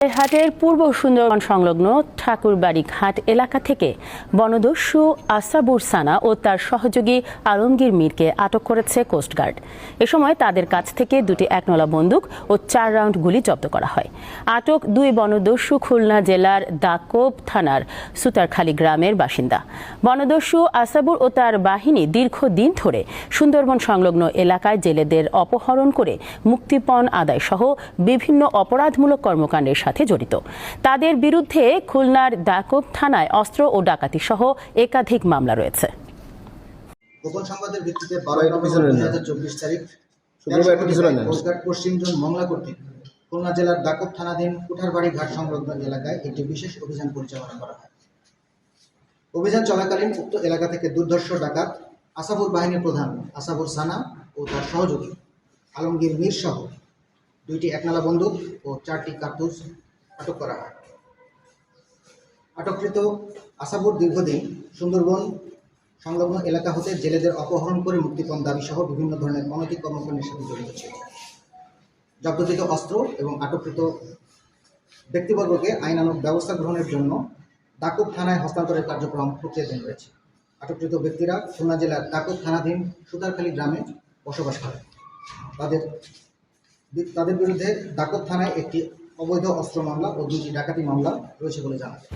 হাটের পূর্ব সুন্দরবন সংলগ্ন ঠাকুরবাড়ি ঘাট এলাকা থেকে বনদস্যু আসাবুর সানা ও তার সহযোগী আলমগীর মীরকে আটক করেছে কোস্টগার্ড। এ সময় তাদের কাছ থেকে দুটি একনলা বন্দুক ও 4 রাউন্ড গুলি জব্দ করা হয়। আটক দুই বনদস্যু খুলনা জেলার দাকোপ থানার সুতারখালী গ্রামের বাসিন্দা। বনদস্যু আসাবুর ও তার বাহিনী দীর্ঘদিন ধরে সুন্দরবন সংলগ্ন এলাকায় জেলেদের অপহরণ করে মুক্তিপণ আদায় সহ বিভিন্ন অপরাধমূলক কর্মকাণ্ডের সাথে জড়িত। তাদের বিরুদ্ধে খুলনার দাকোপ থানায় অস্ত্র ও ডাকাতি সহ একাধিক মামলা রয়েছে। গোপন সংবাদের ভিত্তিতে 12 নভেম্বর 2024 তারিখ কোস্টগার্ড পশ্চিম জোন মংলা কর্তৃক খুলনা জেলার দাকোপ থানাধীন কুঠারবাড়ি ঘাট সংলগ্ন এলাকায় একটি বিশেষ অভিযান পরিচালনা করা হয়। অভিযান চলাকালীন উক্ত এলাকা থেকে দুর্ধর্ষ ডাকাত আসাবুর বাহিনীর প্রধান আসাবুর সানা ও তার সহযোগী আলমগীর মীর সহ দুইটি একনালা বন্দুক ও 4টি কার্তুজ আটক করা হয়। আটককৃত আসাবুর দীর্ঘদিন সুন্দরবন সংলগ্ন এলাকা হতে জেলেদের অপহরণ করে মুক্তিপণ দাবি সহ বিভিন্ন ধরনের অনৈতিক কর্মকাণ্ডের সাথে জড়িত ছিল। জব্দকৃত অস্ত্র এবং আটককৃত ব্যক্তিবর্গকে আইনানুগ ব্যবস্থা গ্রহণের জন্য দাকোপ থানায় হস্তান্তরের কার্যক্রম প্রক্রিয়াধীন রয়েছে। আটককৃত ব্যক্তিরা খুলনা জেলার দাকোপ থানাধীন সুতারখালী গ্রামে বসবাস করে। তাদের বিরুদ্ধে দাকোপ থানায় একটি অবৈধ অস্ত্র মামলা ও 2টি ডাকাতি মামলা রয়েছে বলে জানা যায়।